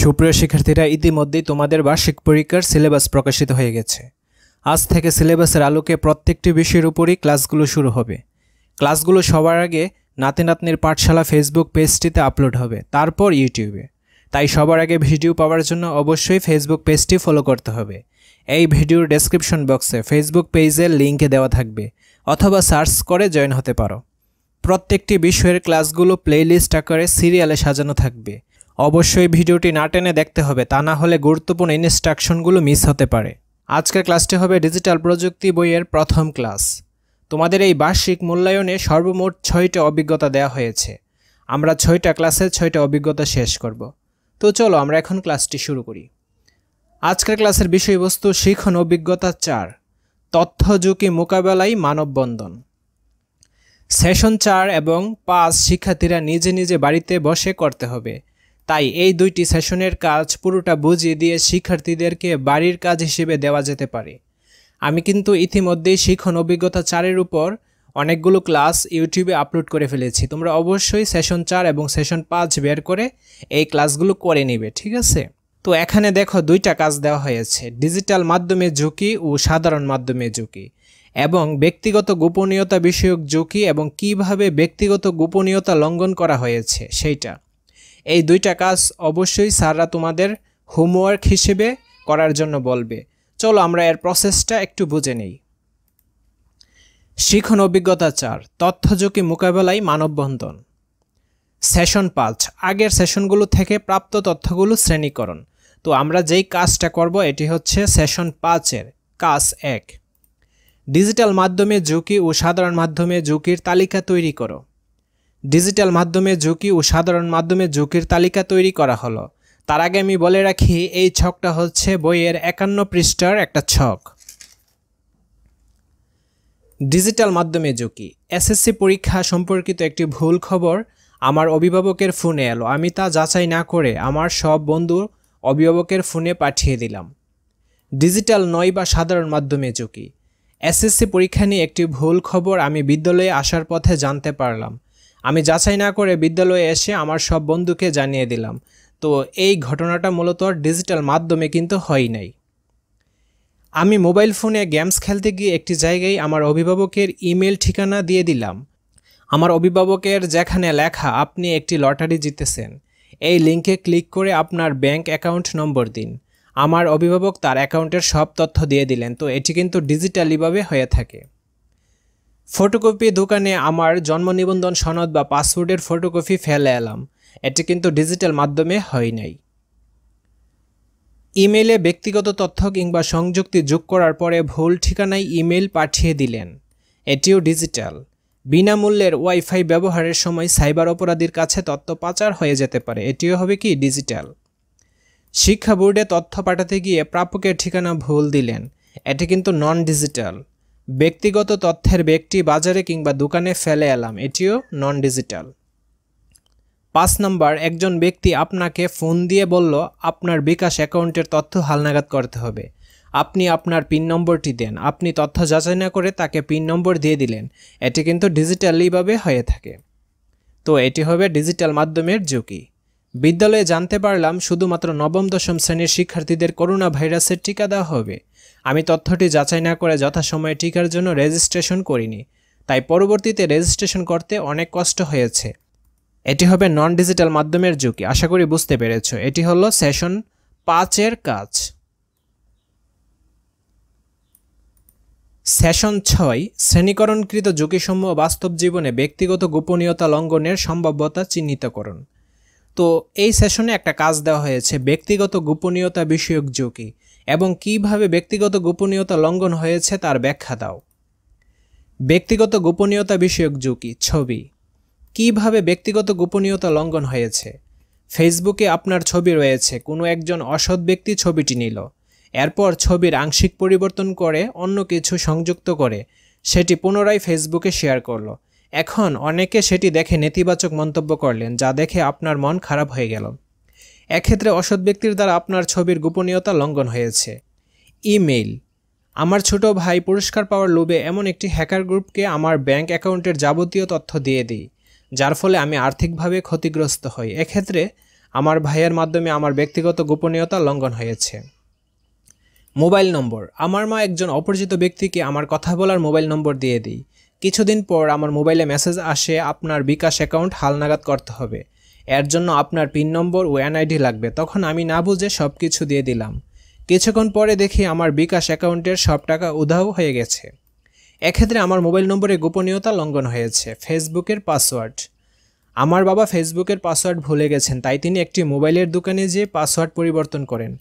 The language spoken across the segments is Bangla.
সুপ্রিয় শিক্ষার্থীরা, ইতিমধ্যেই তোমাদের বার্ষিক পরীক্ষার সিলেবাস প্রকাশিত হয়ে গেছে। আজ থেকে সিলেবাসের আলোকে প্রত্যেকটি বিষয়ের উপরই ক্লাসগুলো শুরু হবে। ক্লাসগুলো সবার আগে নাতি নাতনির পাঠশালা ফেসবুক পেজটিতে আপলোড হবে, তারপর ইউটিউবে। তাই সবার আগে ভিডিও পাওয়ার জন্য অবশ্যই ফেসবুক পেজটি ফলো করতে হবে। এই ভিডিওর ডেসক্রিপশন বক্সে ফেসবুক পেজের লিঙ্কে দেওয়া থাকবে, অথবা সার্চ করে জয়েন হতে পারো। প্রত্যেকটি বিষয়ের ক্লাসগুলো প্লেলিস্ট আকারে সিরিয়ালে সাজানো থাকবে। অবশ্যই ভিডিওটি না টেনে দেখতে হবে, তা না হলে গুরুত্বপূর্ণ ইনস্ট্রাকশনগুলো মিস হতে পারে। আজকের ক্লাসটি হবে ডিজিটাল প্রযুক্তি বইয়ের প্রথম ক্লাস। তোমাদের এই বার্ষিক মূল্যায়নে সর্বমোট 6টা অভিজ্ঞতা দেওয়া হয়েছে। আমরা 6টা ক্লাসে 6টা অভিজ্ঞতা শেষ করব। তো চলো আমরা এখন ক্লাসটি শুরু করি। আজকের ক্লাসের বিষয়বস্তু শিখন অভিজ্ঞতা 4, তথ্য ঝুঁকি মোকাবেলায় মানববন্ধন। সেশন 4 এবং 5 শিক্ষার্থীরা নিজে নিজে বাড়িতে বসে করতে হবে। তাই এই দুইটি সেশনের কাজ পুরোটা বুঝিয়ে দিয়ে শিক্ষার্থীদেরকে বাড়ির কাজ হিসেবে দেওয়া যেতে পারে। আমি কিন্তু ইতিমধ্যেই শিখন অভিজ্ঞতা 4-এর উপর অনেকগুলো ক্লাস ইউটিউবে আপলোড করে ফেলেছি। তোমরা অবশ্যই সেশন 4 এবং সেশন 5 বের করে এই ক্লাসগুলো করে নিবে, ঠিক আছে? তো এখানে দেখো 2টা কাজ দেওয়া হয়েছে, ডিজিটাল মাধ্যমে ঝুঁকি ও সাধারণ মাধ্যমে ঝুঁকি, এবং ব্যক্তিগত গোপনীয়তা বিষয়ক ঝুঁকি এবং কিভাবে ব্যক্তিগত গোপনীয়তা লঙ্ঘন করা হয়েছে সেইটা। এই 2টা কাজ অবশ্যই স্যাররা তোমাদের হোমওয়ার্ক হিসেবে করার জন্য বলবে। চলো আমরা এর প্রসেসটা একটু বুঝে নেই। শিখন অভিজ্ঞতা 4, তথ্য ঝুঁকি মোকাবেলায় মানববন্ধন। সেশন 5, আগের সেশনগুলো থেকে প্রাপ্ত তথ্যগুলো শ্রেণীকরণ। তো আমরা যেই কাজটা করব এটি হচ্ছে সেশন 5-এর কাজ 1। ডিজিটাল মাধ্যমে ঝুঁকি ও সাধারণ মাধ্যমে ঝুঁকির তালিকা তৈরি করো। ডিজিটাল মাধ্যমে ঝুঁকি ও সাধারণ মাধ্যমে ঝুঁকির তালিকা তৈরি করা হলো। তার আগে আমি বলে রাখি, এই ছকটা হচ্ছে বইয়ের 51 পৃষ্ঠার একটা ছক। ডিজিটাল মাধ্যমে ঝুঁকি। এসএসসি পরীক্ষা সম্পর্কিত একটি ভুল খবর আমার অভিভাবকের ফোনে এলো। আমি তা যাচাই না করে আমার সব বন্ধু অভিভাবকের ফোনে পাঠিয়ে দিলাম। ডিজিটাল নয় বা সাধারণ মাধ্যমে ঝুঁকি। এসএসসি পরীক্ষা নিয়ে একটি ভুল খবর আমি বিদ্যালয়ে আসার পথে জানতে পারলাম। আমি যাচাই না করে বিদ্যালয়ে এসে আমার সব বন্ধুকে জানিয়ে দিলাম। তো এই ঘটনাটা মূলত ডিজিটাল মাধ্যমে কিন্তু হয় নাই। আমি মোবাইল ফোনে গেমস খেলতে গিয়ে একটি জায়গায় আমার অভিভাবকের ইমেল ঠিকানা দিয়ে দিলাম। আমার অভিভাবকের যেখানে লেখা আপনি একটি লটারি জিতেছেন, এই লিঙ্কে ক্লিক করে আপনার ব্যাংক অ্যাকাউন্ট নম্বর দিন। আমার অভিভাবক তার অ্যাকাউন্টের সব তথ্য দিয়ে দিলেন। তো এটি কিন্তু ডিজিটালিভাবে হয়ে থাকে। ফটোকপি দোকানে আমার জন্ম নিবন্ধন সনদ বা পাসপোর্টের ফটোকপি ফেলে এলাম, এটি কিন্তু ডিজিটাল মাধ্যমে হয় নাই। ইমেইলে ব্যক্তিগত তথ্য কিংবা সংযুক্তি যোগ করার পরে ভুল ঠিকানায় ইমেল পাঠিয়ে দিলেন, এটিও ডিজিটাল। বিনামূল্যের ওয়াইফাই ব্যবহারের সময় সাইবার অপরাধীর কাছে তথ্য পাচার হয়ে যেতে পারে, এটিও হবে কি ডিজিটাল। শিক্ষা বোর্ডে তথ্য পাঠাতে গিয়ে প্রাপকের ঠিকানা ভুল দিলেন, এটি কিন্তু নন ডিজিটাল। ব্যক্তিগত তথ্যের ব্যক্তি বাজারে কিংবা দোকানে ফেলে এলাম, এটিও নন ডিজিটাল। 5 নম্বর, একজন ব্যক্তি আপনাকে ফোন দিয়ে বলল আপনার বিকাশ অ্যাকাউন্টের তথ্য হালনাগাদ করতে হবে। আপনি আপনার পিন নম্বরটি দেন। আপনি তথ্য যাচাই না করে তাকে পিন নম্বর দিয়ে দিলেন, এটি কিন্তু ডিজিটালিভাবে হয়ে থাকে। তো এটি হবে ডিজিটাল মাধ্যমের ঝুঁকি। বিদ্যালয়ে জানতে পারলাম শুধুমাত্র নবম দশম শ্রেণীর শিক্ষার্থীদের করোনা ভাইরাসের টিকা দেওয়া হবে। আমি তথ্যটি যাচাই না করে যথাসময়ে টিকার জন্য রেজিস্ট্রেশন করিনি, তাই পরবর্তীতে রেজিস্ট্রেশন করতে অনেক কষ্ট হয়েছে। এটি হবে নন ডিজিটাল মাধ্যমের ঝুঁকি। আশা করি বুঝতে পেরেছ। এটি হলো সেশন 5-এর কাজ। সেশন 6, শ্রেণীকরণকৃত ঝুঁকিসমূহ বাস্তব জীবনে ব্যক্তিগত গোপনীয়তা লঙ্ঘনের সম্ভাব্যতা চিহ্নিতকরণ। তো এই সেশনে একটা কাজ দেওয়া হয়েছে, ব্যক্তিগত গোপনীয়তা বিষয়ক ঝুঁকি এবং কিভাবে ব্যক্তিগত গোপনীয়তা লঙ্ঘন হয়েছে তার ব্যাখ্যা দাও। ব্যক্তিগত গোপনীয়তা বিষয়ক ঝুঁকি। ছবি। কিভাবে ব্যক্তিগত গোপনীয়তা লঙ্ঘন হয়েছে? ফেসবুকে আপনার ছবি রয়েছে, কোনো একজন অসৎ ব্যক্তি ছবিটি নিল, এরপর ছবির আংশিক পরিবর্তন করে অন্য কিছু সংযুক্ত করে সেটি পুনরায় ফেসবুকে শেয়ার করলো। এখন অনেকে সেটি দেখে নেতিবাচক মন্তব্য করলেন, যা দেখে আপনার মন খারাপ হয়ে গেল। এক্ষেত্রে অসৎ ব্যক্তির দ্বারা আপনার ছবির গোপনীয়তা লঙ্ঘন হয়েছে। ইমেইল। আমার ছোট ভাই পুরস্কার পাওয়ার লোভে এমন একটি হ্যাকার গ্রুপকে আমার ব্যাংক অ্যাকাউন্টের যাবতীয় তথ্য দিয়ে দিই, যার ফলে আমি আর্থিকভাবে ক্ষতিগ্রস্ত হই। এক্ষেত্রে আমার ভাইয়ের মাধ্যমে আমার ব্যক্তিগত গোপনীয়তা লঙ্ঘন হয়েছে। মোবাইল নম্বর, আমার মা একজন অপরিচিত ব্যক্তিকে আমার কথা বলার মোবাইল নম্বর দিয়ে দিই। কিছুদিন পর আমার মোবাইলে মেসেজ আসে, আপনার বিকাশ অ্যাকাউন্ট হালনাগাদ করতে হবে, এর জন্য আপনার পিন নম্বর ও এনআইডি লাগবে। তখন আমি না বুঝে সব কিছু দিয়ে দিলাম। কিছুক্ষণ পরে দেখি আমার বিকাশ অ্যাকাউন্টের সব টাকা উধাও হয়ে গেছে। এক্ষেত্রে আমার মোবাইল নম্বরে গোপনীয়তা লঙ্ঘন হয়েছে। ফেসবুকের পাসওয়ার্ড, আমার বাবা ফেসবুকের পাসওয়ার্ড ভুলে গেছেন, তাই তিনি একটি মোবাইলের দোকানে যেয়ে পাসওয়ার্ড পরিবর্তন করেন।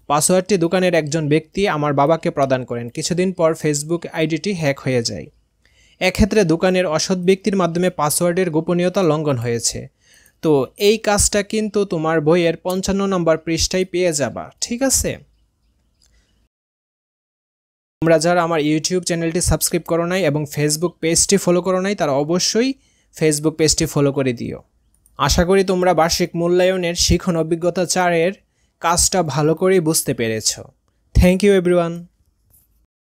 পাসওয়ার্ডটি দোকানের একজন ব্যক্তি আমার বাবাকে প্রদান করেন। কিছুদিন পর ফেসবুক আইডিটি হ্যাক হয়ে যায়। এক্ষেত্রে দোকানের অসৎ ব্যক্তির মাধ্যমে পাসওয়ার্ডের গোপনীয়তা লঙ্ঘন হয়েছে। তো এই কাজটা কিন্তু তোমার বইয়ের 55 নম্বর পৃষ্ঠায় পেয়ে যাবা, ঠিক আছে? তোমরা যারা আমার ইউটিউব চ্যানেলটি সাবস্ক্রাইব করো নাই এবং ফেসবুক পেজটি ফলো করো নাই, তারা অবশ্যই ফেসবুক পেজটি ফলো করে দিও। আশা করি তোমরা বার্ষিক মূল্যায়নের শিখন অভিজ্ঞতা 4-এর কাজটা ভালো করেই বুঝতে পেরেছ। Thank you everyone.